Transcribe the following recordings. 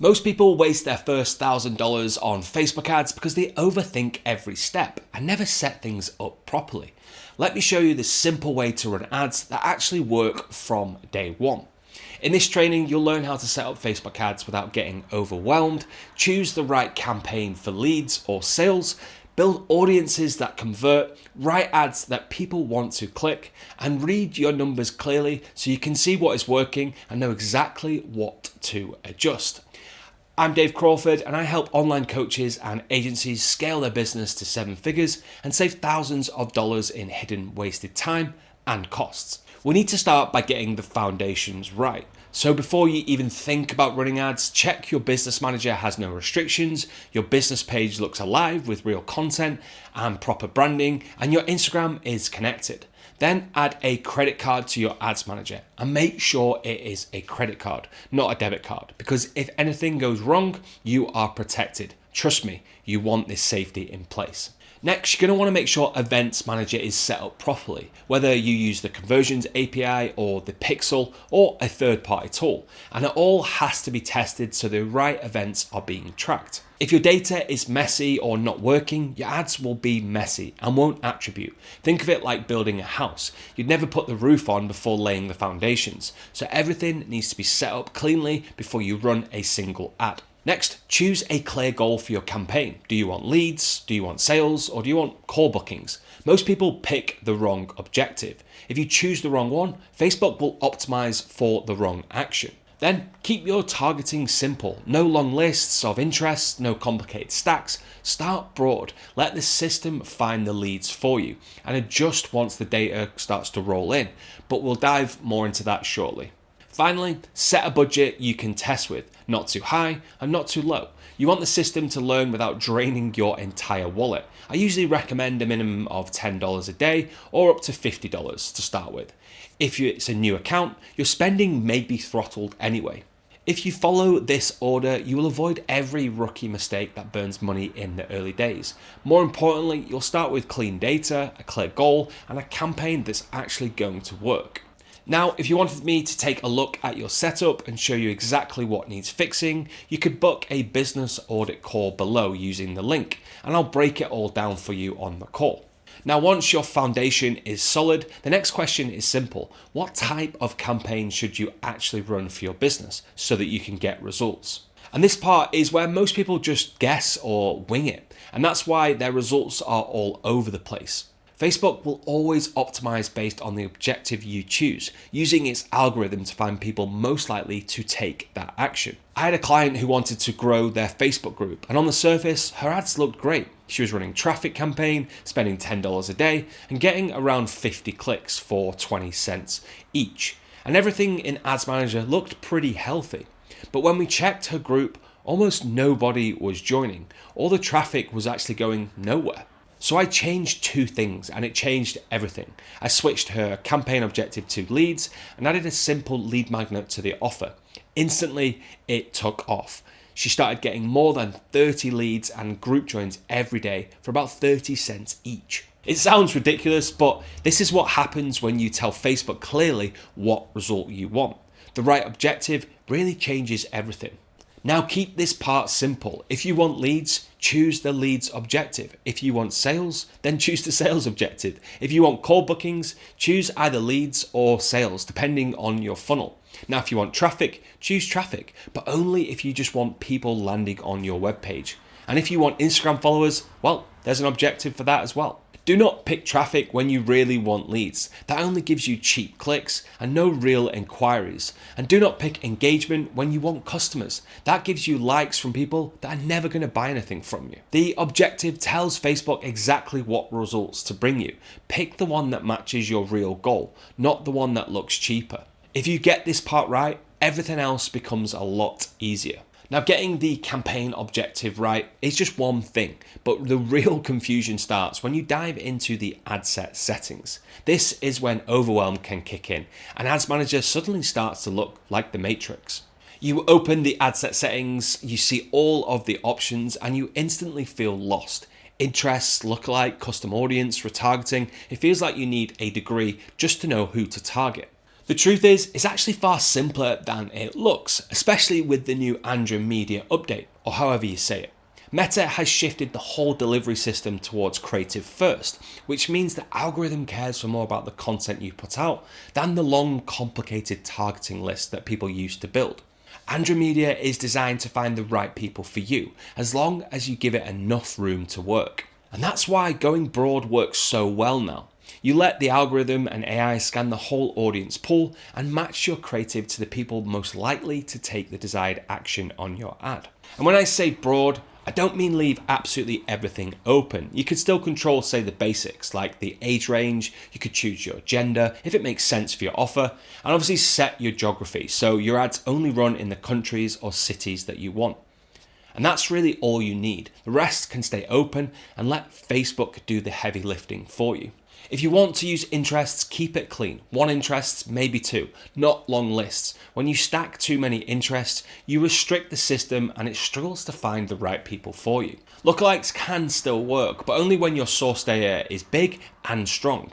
Most people waste their first $1,000 on Facebook ads because they overthink every step and never set things up properly. Let me show you the simple way to run ads that actually work from day one. In this training, you'll learn how to set up Facebook ads without getting overwhelmed, choose the right campaign for leads or sales, build audiences that convert, write ads that people want to click, and read your numbers clearly so you can see what is working and know exactly what to adjust. I'm Dave Crawford, and I help online coaches and agencies scale their business to 7 figures and save thousands of dollars in hidden wasted time and costs. We need to start by getting the foundations right. So before you even think about running ads, check your business manager has no restrictions, your business page looks alive with real content and proper branding, and your Instagram is connected. Then add a credit card to your ads manager and make sure it is a credit card, not a debit card, because if anything goes wrong, you are protected. Trust me, you want this safety in place. Next, you're going to want to make sure Events Manager is set up properly, whether you use the Conversions API or the Pixel or a third-party tool, and it all has to be tested so the right events are being tracked. If your data is messy or not working, your ads will be messy and won't attribute. Think of it like building a house. You'd never put the roof on before laying the foundations, so everything needs to be set up cleanly before you run a single ad. Next, choose a clear goal for your campaign. Do you want leads? Do you want sales? Or do you want call bookings? Most people pick the wrong objective. If you choose the wrong one, Facebook will optimize for the wrong action. Then keep your targeting simple. No long lists of interests, no complicated stacks. Start broad. Let the system find the leads for you and adjust once the data starts to roll in. But we'll dive more into that shortly. Finally, set a budget you can test with, not too high and not too low. You want the system to learn without draining your entire wallet. I usually recommend a minimum of $10 a day or up to $50 to start with. If it's a new account, your spending may be throttled anyway. If you follow this order, you will avoid every rookie mistake that burns money in the early days. More importantly, you'll start with clean data, a clear goal, and a campaign that's actually going to work. Now, if you wanted me to take a look at your setup and show you exactly what needs fixing, you could book a business audit call below using the link, and I'll break it all down for you on the call. Now, once your foundation is solid, the next question is simple. What type of campaign should you actually run for your business so that you can get results? And this part is where most people just guess or wing it, and that's why their results are all over the place. Facebook will always optimize based on the objective you choose, using its algorithm to find people most likely to take that action. I had a client who wanted to grow their Facebook group, and on the surface, her ads looked great. She was running a traffic campaign, spending $10 a day, and getting around 50 clicks for 20 cents each. And everything in Ads Manager looked pretty healthy. But when we checked her group, almost nobody was joining. All the traffic was actually going nowhere. So I changed 2 things and it changed everything. I switched her campaign objective to leads and added a simple lead magnet to the offer. Instantly, it took off. She started getting more than 30 leads and group joins every day for about 30 cents each. It sounds ridiculous, but this is what happens when you tell Facebook clearly what result you want. The right objective really changes everything. Now keep this part simple. If you want leads, choose the leads objective. If you want sales, then choose the sales objective. If you want call bookings, choose either leads or sales, depending on your funnel. Now, if you want traffic, choose traffic, but only if you just want people landing on your webpage. And if you want Instagram followers, well, there's an objective for that as well. Do not pick traffic when you really want leads. That only gives you cheap clicks and no real inquiries. And do not pick engagement when you want customers. That gives you likes from people that are never going to buy anything from you. The objective tells Facebook exactly what results to bring you. Pick the one that matches your real goal, not the one that looks cheaper. If you get this part right, everything else becomes a lot easier. Now, getting the campaign objective right is just one thing, but the real confusion starts when you dive into the ad set settings. This is when overwhelm can kick in, and Ads Manager suddenly starts to look like the Matrix. You open the ad set settings, you see all of the options, and you instantly feel lost. Interests, lookalike, custom audience, retargeting, it feels like you need a degree just to know who to target. The truth is, it's actually far simpler than it looks, especially with the new Android Media update, or however you say it. Meta has shifted the whole delivery system towards creative first, which means the algorithm cares for more about the content you put out than the long, complicated targeting list that people used to build. Android Media is designed to find the right people for you, as long as you give it enough room to work. And that's why going broad works so well now. You let the algorithm and AI scan the whole audience pool and match your creative to the people most likely to take the desired action on your ad. And when I say broad, I don't mean leave absolutely everything open. You could still control, say, the basics, like the age range. You could choose your gender, if it makes sense for your offer, and obviously set your geography, so your ads only run in the countries or cities that you want. And that's really all you need. The rest can stay open and let Facebook do the heavy lifting for you. If you want to use interests, keep it clean. 1 interest, maybe 2, not long lists. When you stack too many interests, you restrict the system and it struggles to find the right people for you. Lookalikes can still work, but only when your source data is big and strong.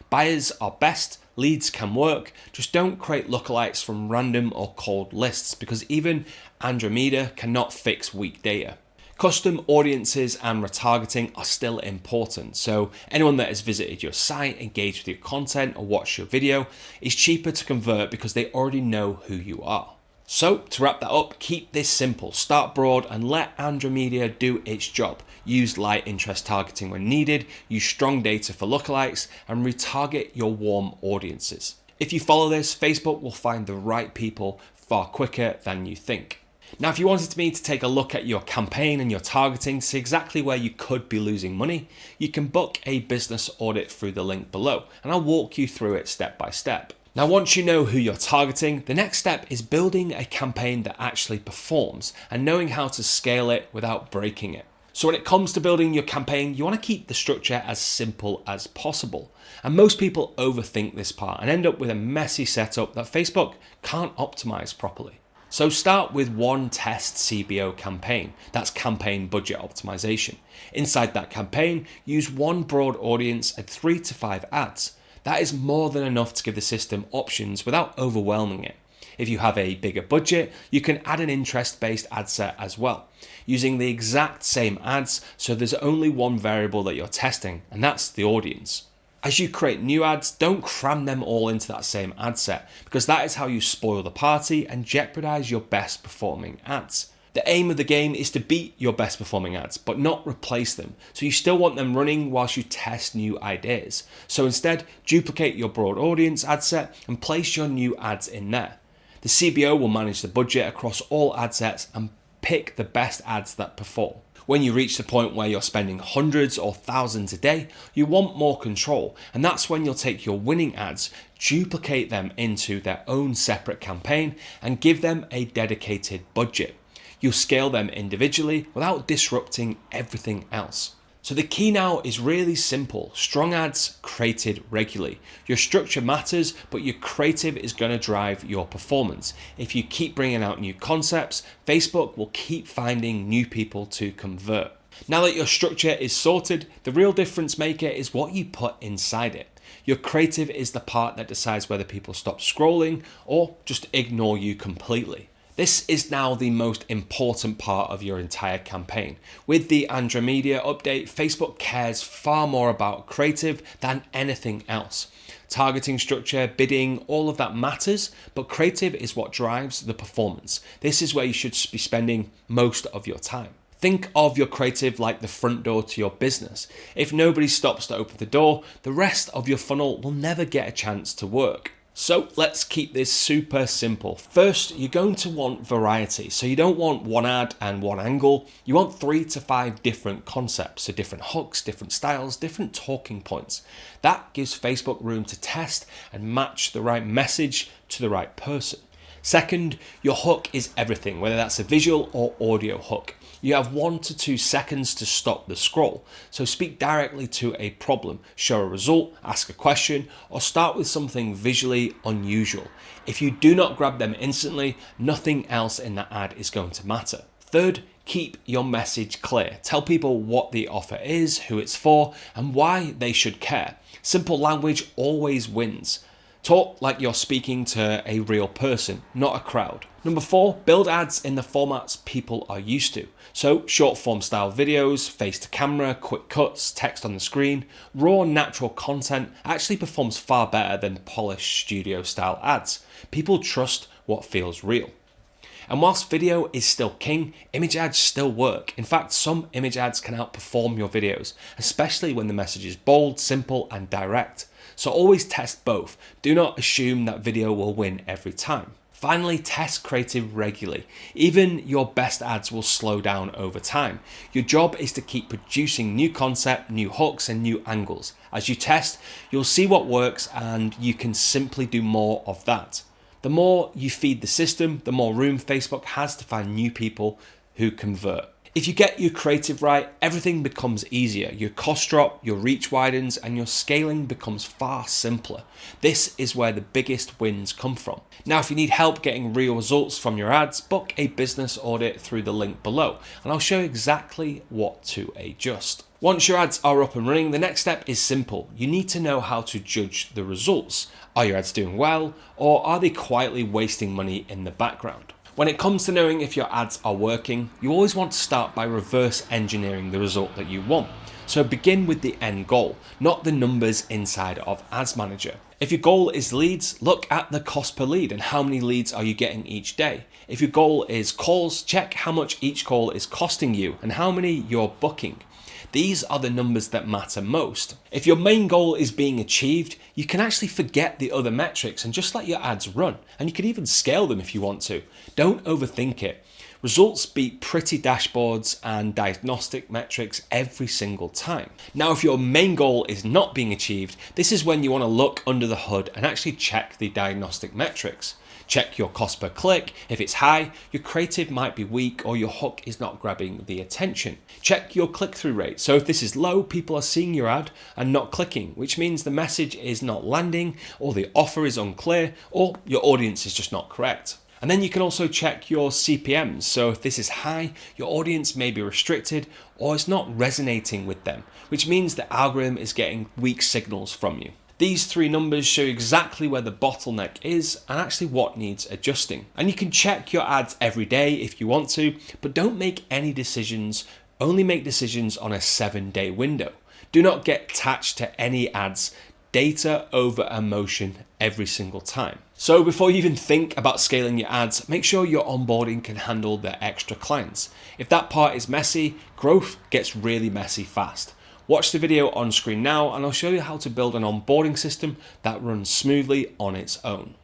Buyers are best, leads can work, just don't create lookalikes from random or cold lists, because even Android Media cannot fix weak data. Custom audiences and retargeting are still important, so anyone that has visited your site, engaged with your content, or watched your video is cheaper to convert because they already know who you are. So, to wrap that up, keep this simple. Start broad and let Android Media do its job. Use light interest targeting when needed, use strong data for lookalikes, and retarget your warm audiences. If you follow this, Facebook will find the right people far quicker than you think. Now, if you wanted me to take a look at your campaign and your targeting to see exactly where you could be losing money, you can book a business audit through the link below, and I'll walk you through it step by step. Now, once you know who you're targeting, the next step is building a campaign that actually performs and knowing how to scale it without breaking it. So when it comes to building your campaign, you want to keep the structure as simple as possible. And most people overthink this part and end up with a messy setup that Facebook can't optimize properly. So start with 1 test CBO campaign, that's campaign budget optimization. Inside that campaign, use 1 broad audience and 3 to 5 ads. That is more than enough to give the system options without overwhelming it. If you have a bigger budget, you can add an interest-based ad set as well, using the exact same ads, so there's only 1 variable that you're testing, and that's the audience. As you create new ads, don't cram them all into that same ad set, because that is how you spoil the party and jeopardize your best performing ads. The aim of the game is to beat your best performing ads, but not replace them. So you still want them running whilst you test new ideas. So instead, duplicate your broad audience ad set and place your new ads in there. The CBO will manage the budget across all ad sets and pick the best ads that perform. When you reach the point where you're spending hundreds or thousands a day, you want more control, and that's when you'll take your winning ads, duplicate them into their own separate campaign, and give them a dedicated budget. You'll scale them individually without disrupting everything else. So the key now is really simple. Strong ads created regularly. Your structure matters, but your creative is going to drive your performance. If you keep bringing out new concepts, Facebook will keep finding new people to convert. Now that your structure is sorted, the real difference maker is what you put inside it. Your creative is the part that decides whether people stop scrolling or just ignore you completely. This is now the most important part of your entire campaign. With the Android Media update, Facebook cares far more about creative than anything else. Targeting structure, bidding, all of that matters, but creative is what drives the performance. This is where you should be spending most of your time. Think of your creative like the front door to your business. If nobody stops to open the door, the rest of your funnel will never get a chance to work. So let's keep this super simple. First, you're going to want variety. So you don't want 1 ad and 1 angle. You want 3 to 5 different concepts, so different hooks, different styles, different talking points. That gives Facebook room to test and match the right message to the right person. Second, your hook is everything, whether that's a visual or audio hook. You have 1 to 2 seconds to stop the scroll. So speak directly to a problem, show a result, ask a question, or start with something visually unusual. If you do not grab them instantly, nothing else in the ad is going to matter. Third, keep your message clear. Tell people what the offer is, who it's for, and why they should care. Simple language always wins. Talk like you're speaking to a real person, not a crowd. Number 4, build ads in the formats people are used to. So short form style videos, face to camera, quick cuts, text on the screen, raw natural content actually performs far better than polished studio style ads. People trust what feels real. And whilst video is still king, image ads still work. In fact, some image ads can outperform your videos, especially when the message is bold, simple, and direct. So always test both. Do not assume that video will win every time. Finally, test creative regularly. Even your best ads will slow down over time. Your job is to keep producing new concept, new hooks, and new angles. As you test, you'll see what works and you can simply do more of that. The more you feed the system, the more room Facebook has to find new people who convert. If you get your creative right, everything becomes easier. Your costs drop, your reach widens, and your scaling becomes far simpler. This is where the biggest wins come from. Now, if you need help getting real results from your ads, book a business audit through the link below, and I'll show you exactly what to adjust. Once your ads are up and running, the next step is simple. You need to know how to judge the results. Are your ads doing well, or are they quietly wasting money in the background? When it comes to knowing if your ads are working, you always want to start by reverse engineering the result that you want. So begin with the end goal, not the numbers inside of Ads Manager. If your goal is leads, look at the cost per lead and how many leads are you getting each day. If your goal is calls, check how much each call is costing you and how many you're booking. These are the numbers that matter most. If your main goal is being achieved, you can actually forget the other metrics and just let your ads run. And you can even scale them if you want to. Don't overthink it. Results beat pretty dashboards and diagnostic metrics every single time. Now, if your main goal is not being achieved, this is when you want to look under the hood and actually check the diagnostic metrics. Check your cost per click. If it's high, your creative might be weak or your hook is not grabbing the attention. Check your click-through rate. So if this is low, people are seeing your ad and not clicking, which means the message is not landing or the offer is unclear or your audience is just not correct. And then you can also check your CPMs. So if this is high, your audience may be restricted or it's not resonating with them, which means the algorithm is getting weak signals from you. These 3 numbers show exactly where the bottleneck is and actually what needs adjusting. And you can check your ads every day if you want to, but don't make any decisions. Only make decisions on a 7-day window. Do not get attached to any ads. Data over emotion every single time. So before you even think about scaling your ads, make sure your onboarding can handle the extra clients. If that part is messy, growth gets really messy fast. Watch the video on screen now and I'll show you how to build an onboarding system that runs smoothly on its own.